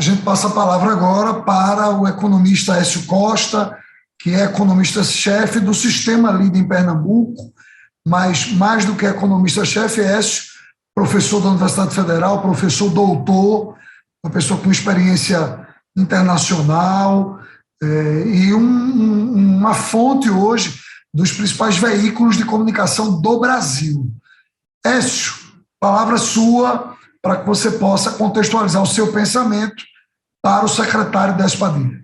gente passa a palavra agora para o economista Écio Costa, que é economista-chefe do Sistema Lida em Pernambuco, mas mais do que economista-chefe, Écio, professor da Universidade Federal, professor doutor, uma pessoa com experiência internacional e uma fonte hoje dos principais veículos de comunicação do Brasil. Écio, palavra sua para que você possa contextualizar o seu pensamento para o secretário Décio Padilha.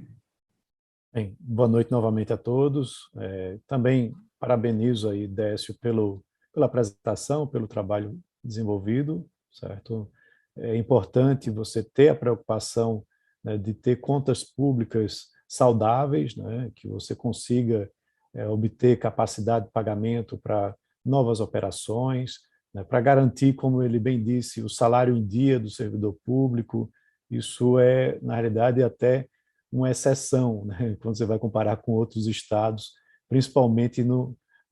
Bem, boa noite novamente a todos. Também parabenizo aí, Décio, pela apresentação, pelo trabalho desenvolvido, certo? É importante você ter a preocupação, né, de ter contas públicas saudáveis, né, que você consiga obter capacidade de pagamento para novas operações, né, para garantir, como ele bem disse, o salário em dia do servidor público. Isso é, na realidade, até uma exceção, né, quando você vai comparar com outros estados, principalmente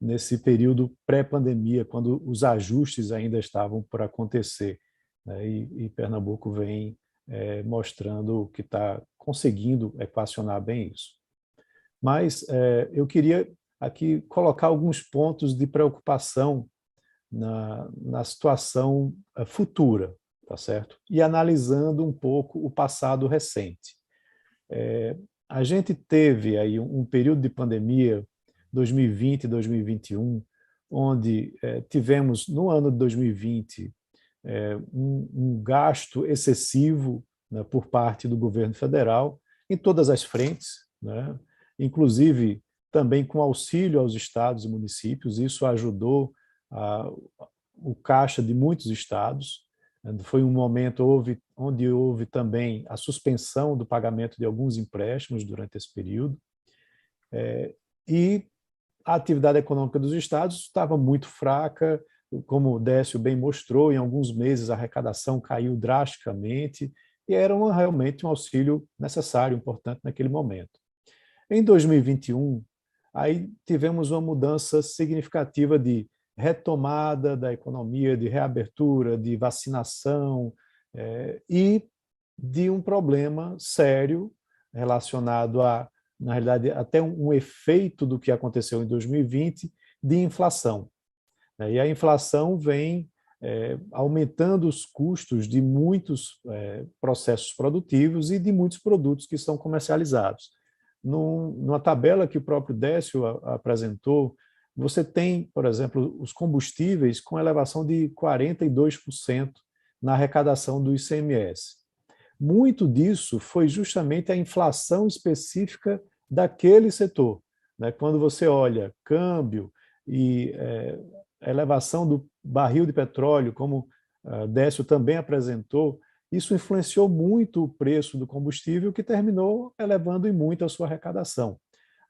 nesse período pré-pandemia, quando os ajustes ainda estavam por acontecer, né, e Pernambuco vem mostrando que está conseguindo equacionar bem isso. Mas eu queria aqui colocar alguns pontos de preocupação na situação futura, tá certo? E analisando um pouco o passado recente. A gente teve aí um período de pandemia, 2020 e 2021, onde tivemos, no ano de 2020, um gasto excessivo, né, por parte do governo federal, em todas as frentes, né, inclusive também com auxílio aos estados e municípios. Isso ajudou o caixa de muitos estados. Foi um momento onde houve também a suspensão do pagamento de alguns empréstimos durante esse período. E a atividade econômica dos estados estava muito fraca, como o Décio bem mostrou, em alguns meses a arrecadação caiu drasticamente, e era realmente um auxílio necessário, importante naquele momento. Em 2021, aí tivemos uma mudança significativa de retomada da economia, de reabertura, de vacinação, e de um problema sério relacionado a, na realidade, até um efeito do que aconteceu em 2020 de inflação. E a inflação vem aumentando os custos de muitos processos produtivos e de muitos produtos que são comercializados. Numa tabela que o próprio Décio apresentou, você tem, por exemplo, os combustíveis com elevação de 42% na arrecadação do ICMS. Muito disso foi justamente a inflação específica daquele setor, né? Quando você olha câmbio e elevação do barril de petróleo, como Décio também apresentou, isso influenciou muito o preço do combustível, que terminou elevando em muito a sua arrecadação.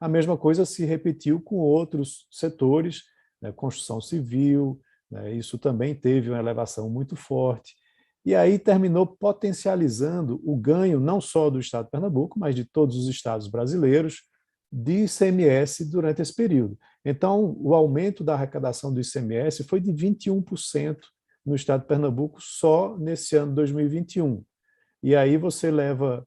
A mesma coisa se repetiu com outros setores, né, construção civil, né, isso também teve uma elevação muito forte. E aí terminou potencializando o ganho não só do estado de Pernambuco, mas de todos os estados brasileiros, de ICMS durante esse período. Então, o aumento da arrecadação do ICMS foi de 21% no estado de Pernambuco só nesse ano de 2021. E aí você leva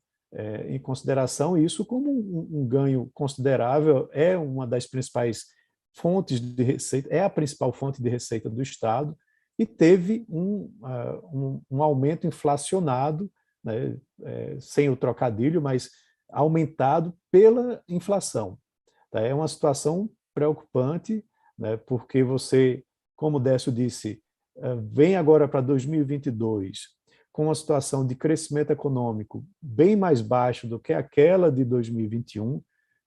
em consideração isso como um ganho considerável, é uma das principais fontes de receita, é a principal fonte de receita do estado, e teve um aumento inflacionado, né, sem o trocadilho, mas aumentado pela inflação. Tá? É uma situação preocupante, né, porque você, como o Décio disse, vem agora para 2022 com uma situação de crescimento econômico bem mais baixo do que aquela de 2021,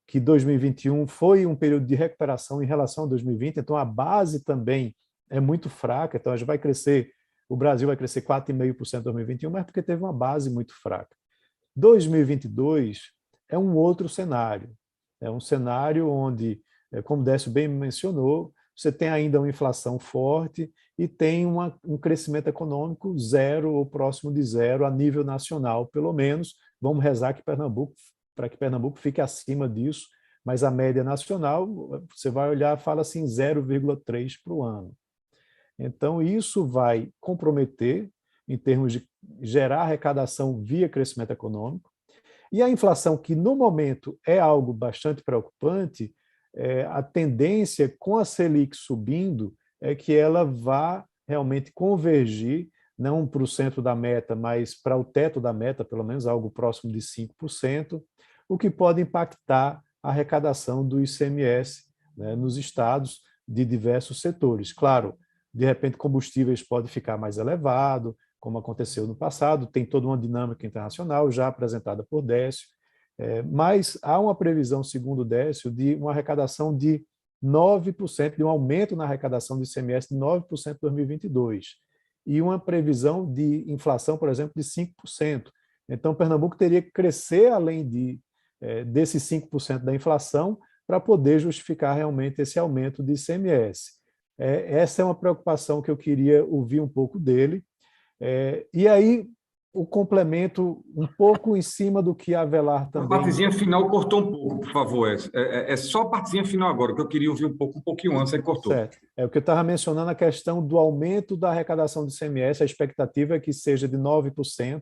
que 2021 foi um período de recuperação em relação a 2020, então a base também é muito fraca, então a gente vai crescer, o Brasil vai crescer 4,5% em 2021, mas porque teve uma base muito fraca. 2022 é um outro cenário, é um cenário onde, como o Décio bem mencionou, você tem ainda uma inflação forte e tem um crescimento econômico zero ou próximo de zero a nível nacional, pelo menos. Vamos rezar para que Pernambuco fique acima disso, mas a média nacional, você vai olhar, fala assim 0,3 para o ano. Então, isso vai comprometer, em termos de gerar arrecadação via crescimento econômico. E a inflação, que no momento é algo bastante preocupante, a tendência com a Selic subindo é que ela vá realmente convergir, não para o centro da meta, mas para o teto da meta, pelo menos algo próximo de 5%, o que pode impactar a arrecadação do ICMS, né, nos estados de diversos setores. Claro, de repente combustíveis pode ficar mais elevado, como aconteceu no passado, tem toda uma dinâmica internacional já apresentada por Décio, mas há uma previsão, segundo o Décio, de uma arrecadação de 9%, de um aumento na arrecadação do ICMS de 9% em 2022, e uma previsão de inflação, por exemplo, de 5%. Então, Pernambuco teria que crescer além desses 5% da inflação para poder justificar realmente esse aumento de ICMS. Essa é uma preocupação que eu queria ouvir um pouco dele. E aí, o complemento um pouco em cima do que a Avelar também... A partezinha final cortou um pouco, por favor. É só a partezinha final agora, que eu queria ouvir um pouquinho antes, aí cortou. Certo. O que eu estava mencionando, a questão do aumento da arrecadação do ICMS, a expectativa é que seja de 9%,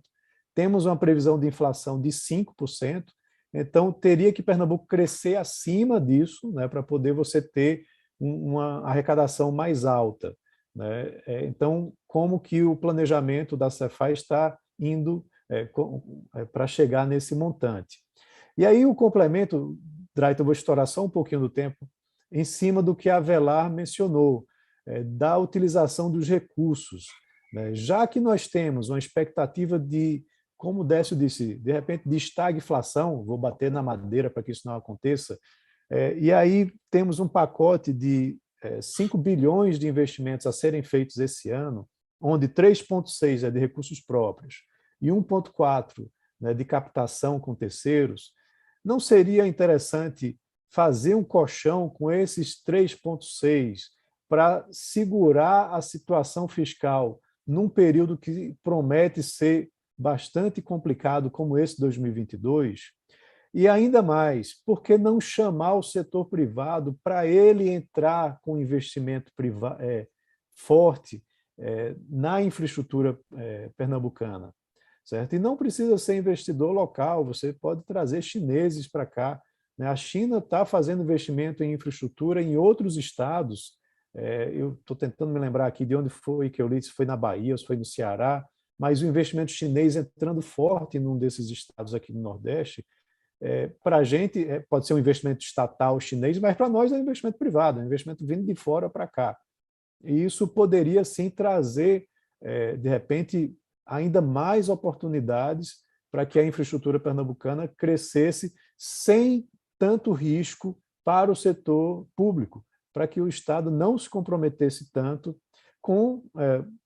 temos uma previsão de inflação de 5%, então teria que Pernambuco crescer acima disso, né, para poder você ter uma arrecadação mais alta, né? Então, como que o planejamento da Cefaz está indo para chegar nesse montante? E aí o complemento, Drayton, eu vou estourar só um pouquinho do tempo, em cima do que a Avelar mencionou, da utilização dos recursos, né? Já que nós temos uma expectativa de, como o Décio disse, de repente de estagflação, vou bater na madeira para que isso não aconteça, e aí temos um pacote de 5 bilhões de investimentos a serem feitos esse ano, onde 3,6 é de recursos próprios e 1,4, né, de captação com terceiros. Não seria interessante fazer um colchão com esses 3,6 para segurar a situação fiscal num período que promete ser bastante complicado como esse 2022? E ainda mais, por que não chamar o setor privado para ele entrar com investimento forte na infraestrutura pernambucana? Certo? E não precisa ser investidor local, você pode trazer chineses para cá, né? A China está fazendo investimento em infraestrutura em outros estados. Eu estou tentando me lembrar aqui de onde foi que eu li, se foi na Bahia, se foi no Ceará, mas o investimento chinês entrando forte num desses estados aqui no Nordeste. Para a gente, pode ser um investimento estatal chinês, mas para nós é um investimento privado, é um investimento vindo de fora para cá. E isso poderia, sim, trazer, de repente, ainda mais oportunidades para que a infraestrutura pernambucana crescesse sem tanto risco para o setor público, para que o Estado não se comprometesse tanto com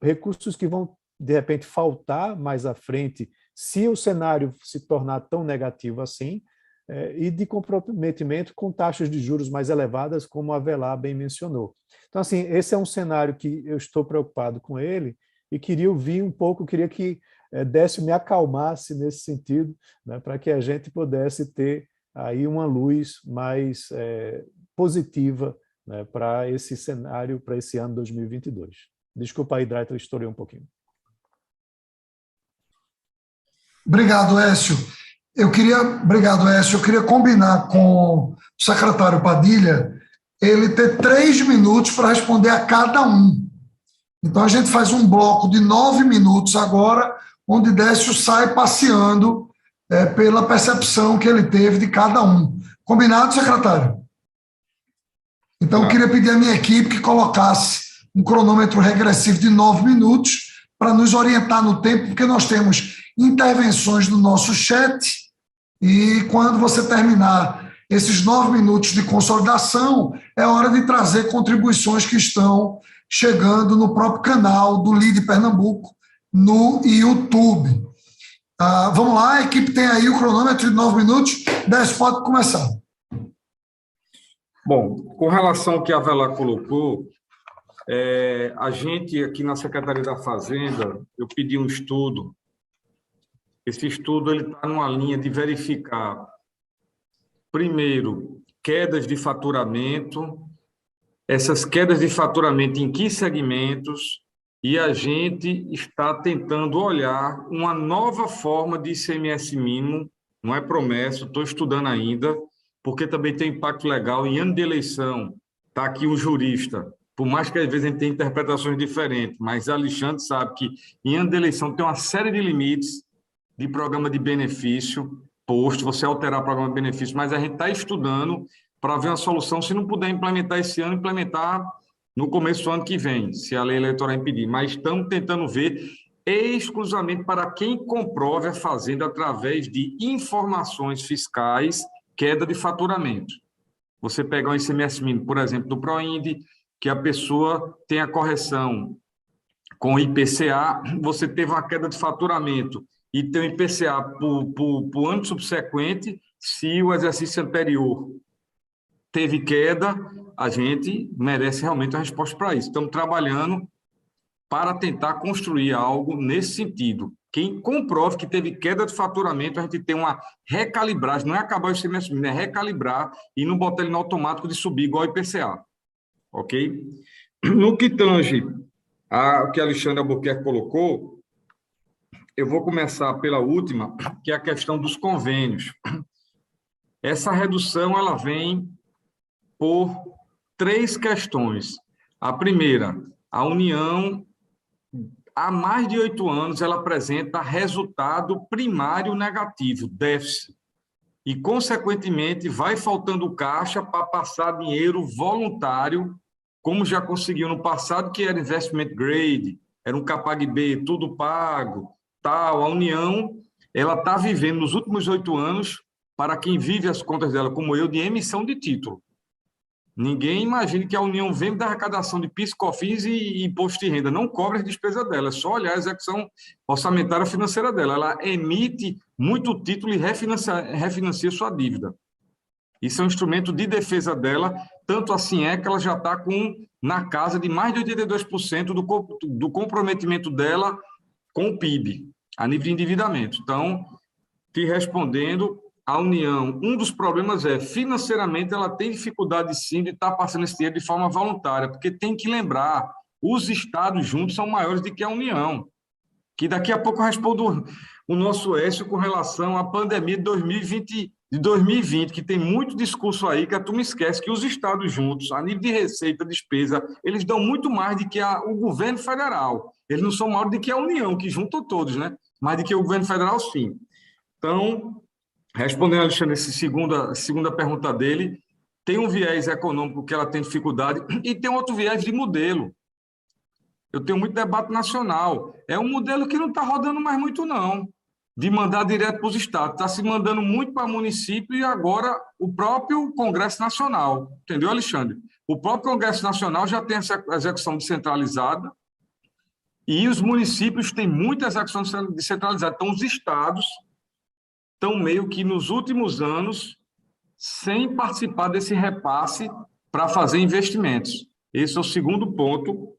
recursos que vão, de repente, faltar mais à frente, se o cenário se tornar tão negativo assim, e de comprometimento com taxas de juros mais elevadas, como a Avelar bem mencionou. Então, assim, esse é um cenário que eu estou preocupado com ele e queria ouvir um pouco, queria que Décio me acalmasse nesse sentido, né, para que a gente pudesse ter aí uma luz mais positiva, né, para esse cenário, para esse ano 2022. Desculpa aí, Drayton, eu estourei um pouquinho. Obrigado, Écio. Obrigado, Écio. Eu queria combinar com o secretário Padilha ele ter 3 minutos para responder a cada um. Então, a gente faz um bloco de 9 minutos agora, onde Décio sai passeando pela percepção que ele teve de cada um. Combinado, secretário? Então, eu queria pedir à minha equipe que colocasse um cronômetro regressivo de 9 minutos para nos orientar no tempo, porque nós temos intervenções no nosso chat e quando você terminar esses 9 minutos de consolidação, é hora de trazer contribuições que estão chegando no próprio canal do Lead Pernambuco no YouTube. Vamos lá, a equipe tem aí o cronômetro de 9 minutos. Décio, pode começar. Bom, com relação ao que a Avelar colocou, a gente aqui na Secretaria da Fazenda, eu pedi um estudo. Esse estudo está numa linha de verificar, primeiro, quedas de faturamento, essas quedas de faturamento em que segmentos, e a gente está tentando olhar uma nova forma de ICMS mínimo, não é promessa, estou estudando ainda, porque também tem impacto legal. Em ano de eleição, está aqui um jurista, por mais que às vezes a gente tenha interpretações diferentes, mas Alexandre sabe que em ano de eleição tem uma série de limites de programa de benefício posto, você alterar o programa de benefício, mas a gente está estudando para ver uma solução, se não puder implementar esse ano, implementar no começo do ano que vem, se a lei eleitoral impedir. Mas estamos tentando ver exclusivamente para quem comprove a fazenda através de informações fiscais, queda de faturamento. Você pegar um ICMS mínimo, por exemplo, do PROIND, que a pessoa tem a correção com o IPCA, você teve uma queda de faturamento e tem o IPCA para o ano subsequente, se o exercício anterior teve queda, a gente merece realmente uma resposta para isso. Estamos trabalhando para tentar construir algo nesse sentido. Quem comprove que teve queda de faturamento, a gente tem uma recalibragem, não é acabar o ICMS, é recalibrar e não botar ele no automático de subir igual o IPCA. Ok? No que tange o que a Alexandre Albuquerque colocou, eu vou começar pela última, que é a questão dos convênios. Essa redução ela vem por 3 questões. A primeira, a União, há mais de 8 anos, ela apresenta resultado primário negativo, déficit, e, consequentemente, vai faltando caixa para passar dinheiro voluntário, como já conseguiu no passado, que era investment grade, era um CAPAG-B, tudo pago, tal. A União, ela está vivendo nos últimos 8 anos, para quem vive as contas dela, como eu, de emissão de título. Ninguém imagine que a União vem da arrecadação de PIS, COFINS e imposto de renda, não cobra as despesas dela, é só olhar a execução orçamentária financeira dela. Ela emite muito título e refinancia sua dívida. Isso é um instrumento de defesa dela, tanto assim é que ela já está na casa de mais de 82% do comprometimento dela com o PIB, a nível de endividamento. Então, te respondendo, a União, um dos problemas é, financeiramente, ela tem dificuldade, sim, de estar passando esse dinheiro de forma voluntária, porque tem que lembrar, os estados juntos são maiores do que a União, que daqui a pouco eu respondo o nosso Écio com relação à pandemia de 2020, que tem muito discurso aí que a turma esquece que os estados juntos, a nível de receita, despesa, eles dão muito mais do que o governo federal. Eles não são maiores do que a União, que juntam todos, né? Mais do que o governo federal, sim. Então, respondendo, Alexandre, essa segunda pergunta dele, tem um viés econômico que ela tem dificuldade e tem outro viés de modelo. Eu tenho muito debate nacional. É um modelo que não está rodando mais muito, não, de mandar direto para os estados. Está se mandando muito para município e agora o próprio Congresso Nacional. Entendeu, Alexandre? O próprio Congresso Nacional já tem essa execução descentralizada e os municípios têm muita execução descentralizada. Então, os estados estão meio que nos últimos anos sem participar desse repasse para fazer investimentos. Esse é o segundo ponto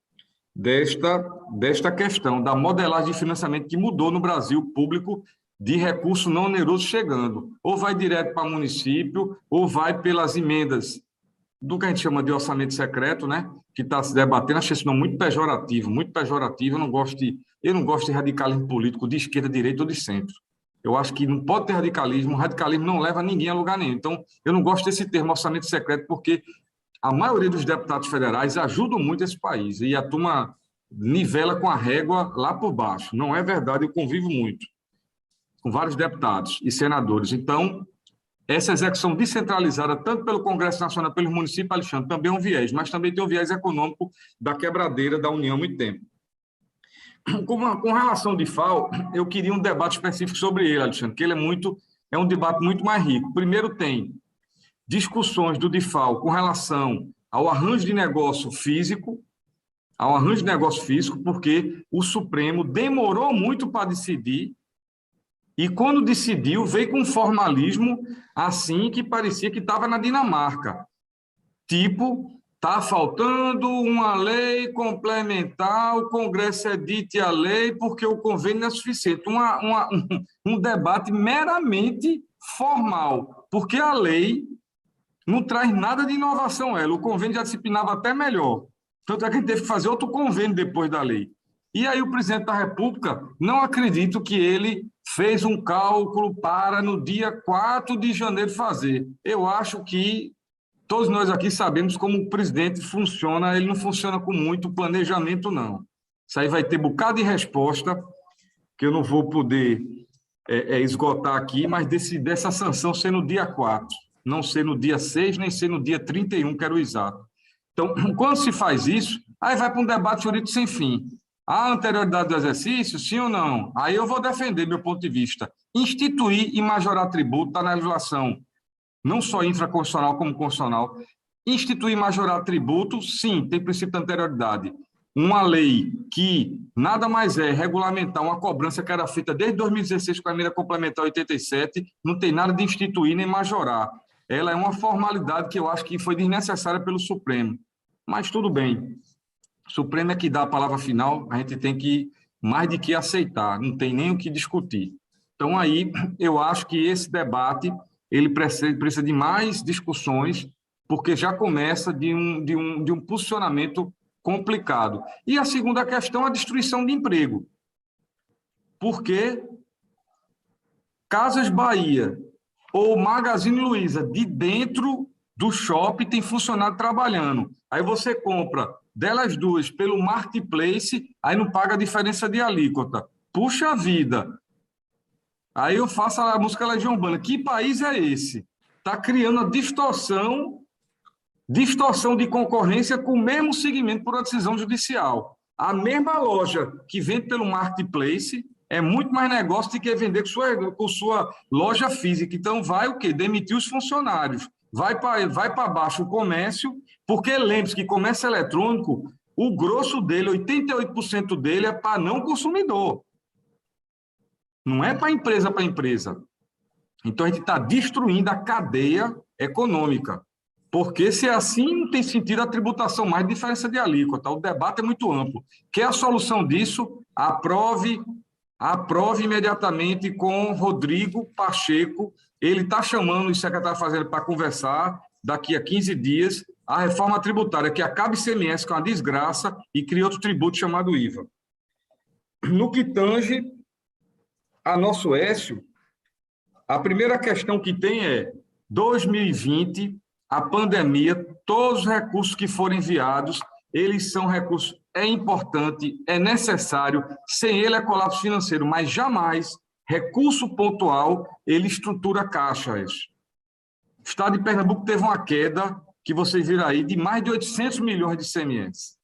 desta questão, da modelagem de financiamento que mudou no Brasil público de recurso não oneroso chegando. Ou vai direto para o município, ou vai pelas emendas do que a gente chama de orçamento secreto, né? Que está se debatendo. Achei esse nome muito pejorativo, muito pejorativo. Eu não gosto de radicalismo político de esquerda, direita ou de centro. Eu acho que não pode ter radicalismo, o radicalismo não leva ninguém a lugar nenhum. Então, eu não gosto desse termo orçamento secreto, porque a maioria dos deputados federais ajudam muito esse país, e a turma nivela com a régua lá por baixo. Não é verdade, eu convivo muito com vários deputados e senadores. Então, essa execução descentralizada, tanto pelo Congresso Nacional, pelo município, Alexandre, também é um viés, mas também tem um viés econômico da quebradeira da União há muito tempo. Com relação ao DIFAL, eu queria um debate específico sobre ele, Alexandre, que ele é um debate muito mais rico. Primeiro, tem discussões do DIFAL com relação ao arranjo de negócio físico, porque o Supremo demorou muito para decidir, e quando decidiu, veio com um formalismo assim que parecia que estava na Dinamarca. Tipo, está faltando uma lei complementar, o Congresso edite a lei porque o convênio não é suficiente. Um debate meramente formal, porque a lei não traz nada de inovação. O convênio já disciplinava até melhor. Tanto é que a gente teve que fazer outro convênio depois da lei. E aí o presidente da República, não acredito que ele fez um cálculo para no dia 4 de janeiro fazer. Eu acho que todos nós aqui sabemos como o presidente funciona, ele não funciona com muito planejamento, não. Isso aí vai ter bocado de resposta, que eu não vou poder esgotar aqui, mas dessa sanção ser no dia 4, não ser no dia 6, nem ser no dia 31, que era o exato. Então, quando se faz isso, aí vai para um debate jurídico sem fim. A anterioridade do exercício, sim ou não? Aí eu vou defender meu ponto de vista. Instituir e majorar tributo está na legislação, não só infraconstitucional como constitucional. Instituir e majorar tributo, sim, tem princípio de anterioridade. Uma lei que nada mais é regulamentar uma cobrança que era feita desde 2016 com a emenda complementar 87, não tem nada de instituir nem majorar. Ela é uma formalidade que eu acho que foi desnecessária pelo Supremo. Mas tudo bem. O Supremo é que dá a palavra final, a gente tem que, mais de que aceitar, não tem nem o que discutir. Então, aí, eu acho que esse debate ele precisa de mais discussões, porque já começa de um posicionamento complicado. E a segunda questão, a destruição de emprego. Porque Casas Bahia ou Magazine Luiza, de dentro do shopping, tem funcionário trabalhando. Aí você compra delas duas pelo marketplace, aí não paga a diferença de alíquota. Puxa vida! Aí eu faço a música Legião Urbana. Que país é esse? Está criando a distorção de concorrência com o mesmo segmento por uma decisão judicial. A mesma loja que vende pelo marketplace é muito mais negócio do que vender com sua loja física. Então, vai o quê? Demitir os funcionários. Vai para baixo o comércio, porque lembre-se que comércio eletrônico, o grosso dele, 88% dele é para não consumidor. Não é para empresa. Então, a gente está destruindo a cadeia econômica. Porque se é assim, não tem sentido a tributação mais de diferença de alíquota. O debate é muito amplo. Quer a solução disso? Aprove imediatamente com Rodrigo Pacheco. Ele está chamando o secretário da Fazenda para conversar daqui a 15 dias a reforma tributária, que acaba ICMS com a desgraça e cria outro tributo chamado IVA. No que tange a nosso Écio, a primeira questão que tem é 2020, a pandemia, todos os recursos que forem enviados, eles são recursos, é importante, é necessário, sem ele é colapso financeiro, mas jamais recurso pontual, ele estrutura caixas. O Estado de Pernambuco teve uma queda, que vocês viram aí, de mais de 800 milhões de ICMS.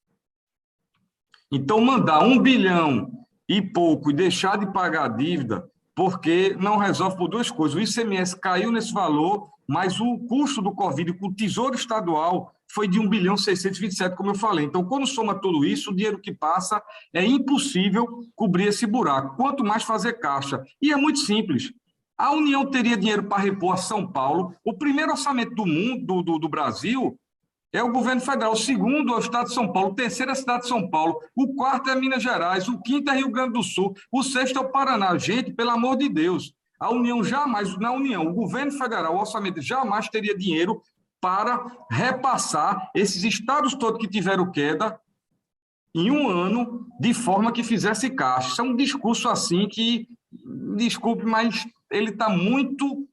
Então, mandar 1 bilhão e pouco e deixar de pagar a dívida, porque não resolve por duas coisas. O ICMS caiu nesse valor, mas o custo do Covid com o Tesouro Estadual foi de 1 bilhão 627, como eu falei. Então, quando soma tudo isso, o dinheiro que passa é impossível cobrir esse buraco. Quanto mais fazer caixa. E é muito simples. A União teria dinheiro para repor a São Paulo. O primeiro orçamento do mundo, do Brasil, é o governo federal. O segundo é o Estado de São Paulo. O terceiro é a cidade de São Paulo. O quarto é Minas Gerais. O quinto é Rio Grande do Sul. O sexto é o Paraná. Gente, pelo amor de Deus. A União jamais, na União, o governo federal, o orçamento jamais teria dinheiro para repassar esses estados todos que tiveram queda em um ano, de forma que fizesse caixa. Isso é um discurso assim que, desculpe, mas ele está muito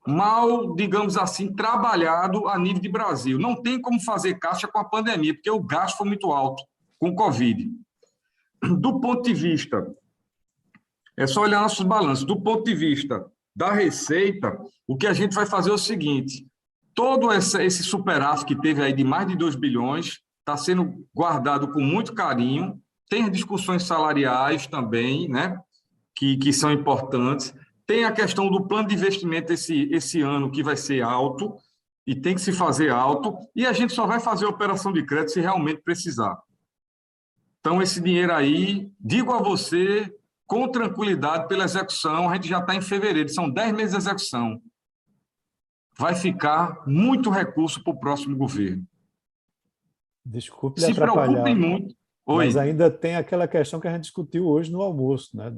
mal, digamos assim, trabalhado a nível de Brasil. Não tem como fazer caixa com a pandemia, porque o gasto foi muito alto com o Covid. Do ponto de vista, é só olhar nossos balanços, do ponto de vista da receita, o que a gente vai fazer é o seguinte: todo esse superávit que teve aí de mais de 2 bilhões está sendo guardado com muito carinho, tem discussões salariais também, né, que são importantes, tem a questão do plano de investimento esse ano, que vai ser alto, e tem que se fazer alto, e a gente só vai fazer a operação de crédito se realmente precisar. Então, esse dinheiro aí, digo a você, com tranquilidade, pela execução, a gente já está em fevereiro, são 10 meses de execução. Vai ficar muito recurso para o próximo governo. Desculpe lhe Se preocupem atrapalhar, muito. mas ainda tem aquela questão que a gente discutiu hoje no almoço, né,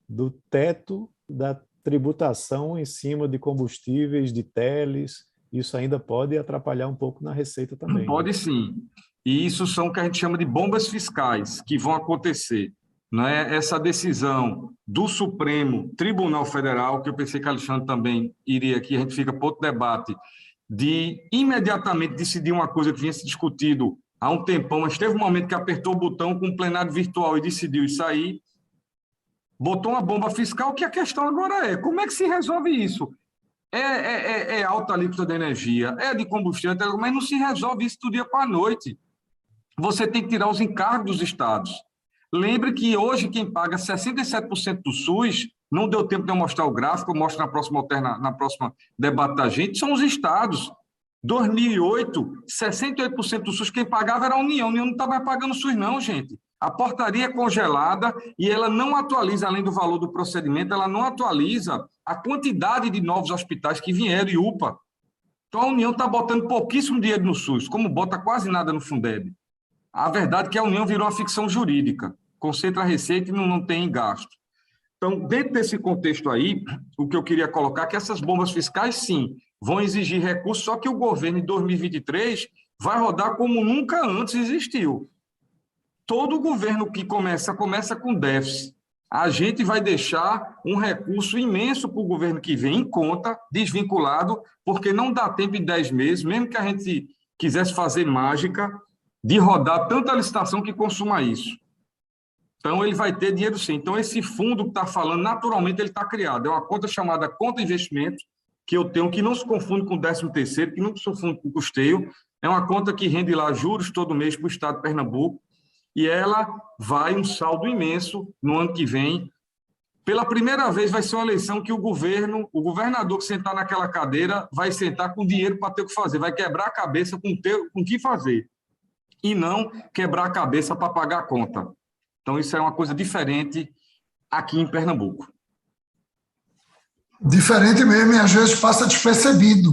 do teto da tributação em cima de combustíveis, de teles. Isso ainda pode atrapalhar um pouco na receita também. Pode né? sim. E isso são o que a gente chama de bombas fiscais, que vão acontecer. Não é? Essa decisão do Supremo Tribunal Federal, que eu pensei que a Alexandre também iria aqui, a gente fica para outro debate, de imediatamente decidir uma coisa que vinha se discutido há um tempão, mas teve um momento que apertou o botão com o plenário virtual e decidiu isso aí, botou uma bomba fiscal, que a questão agora é, como é que se resolve isso? É alta alíquota de energia, é de combustível, mas não se resolve isso do dia para a noite. Você tem que tirar os encargos dos estados. Lembre que hoje quem paga 67% do SUS, não deu tempo de eu mostrar o gráfico, eu mostro na próxima debate da gente, são os estados. 2008, 68% do SUS, quem pagava era a União não estava pagando o SUS não, gente. A portaria é congelada e ela não atualiza, além do valor do procedimento, ela não atualiza a quantidade de novos hospitais que vieram e UPA. Então a União está botando pouquíssimo dinheiro no SUS, como bota quase nada no Fundeb. A verdade é que a União virou uma ficção jurídica, concentra a receita e não tem gasto. Então, dentro desse contexto aí, o que eu queria colocar é que essas bombas fiscais, sim, vão exigir recursos, só que o governo em 2023 vai rodar como nunca antes existiu. Todo governo que começa com déficit. A gente vai deixar um recurso imenso para o governo que vem em conta, desvinculado, porque não dá tempo em 10 meses, mesmo que a gente quisesse fazer mágica, de rodar tanta licitação que consuma isso. Então, ele vai ter dinheiro sim. Então, esse fundo que está falando, naturalmente, ele está criado. É uma conta chamada Conta Investimento, que eu tenho, que não se confunde com o 13º, que não se confunde com o custeio. É uma conta que rende lá juros todo mês para o Estado de Pernambuco, e ela vai um saldo imenso no ano que vem. Pela primeira vez, vai ser uma eleição que o governador que sentar naquela cadeira, vai sentar com dinheiro para ter o que fazer, vai quebrar a cabeça com o que fazer. E não quebrar a cabeça para pagar a conta. Então, isso é uma coisa diferente aqui em Pernambuco. Diferente mesmo, e às vezes passa despercebido.